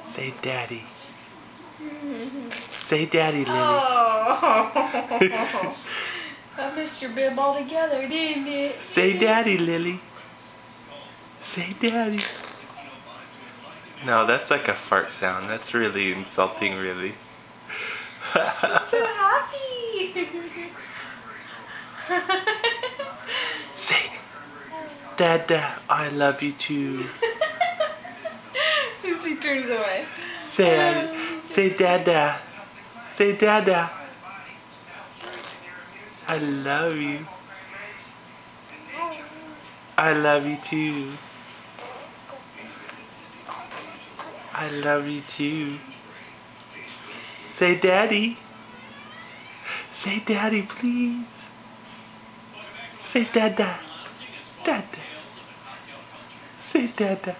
Say daddy. Say daddy, Lily. Oh. I missed your bib altogether, didn't it? Say daddy, Lily. Say daddy. No, that's like a fart sound. That's really insulting, really. She's so happy. Say, Dada, I love you too. She turns away. Say Dada. Say Dada. I love you. I love you too. I love you too. Say daddy. Say daddy, please. Say dada. Dada. Say dada.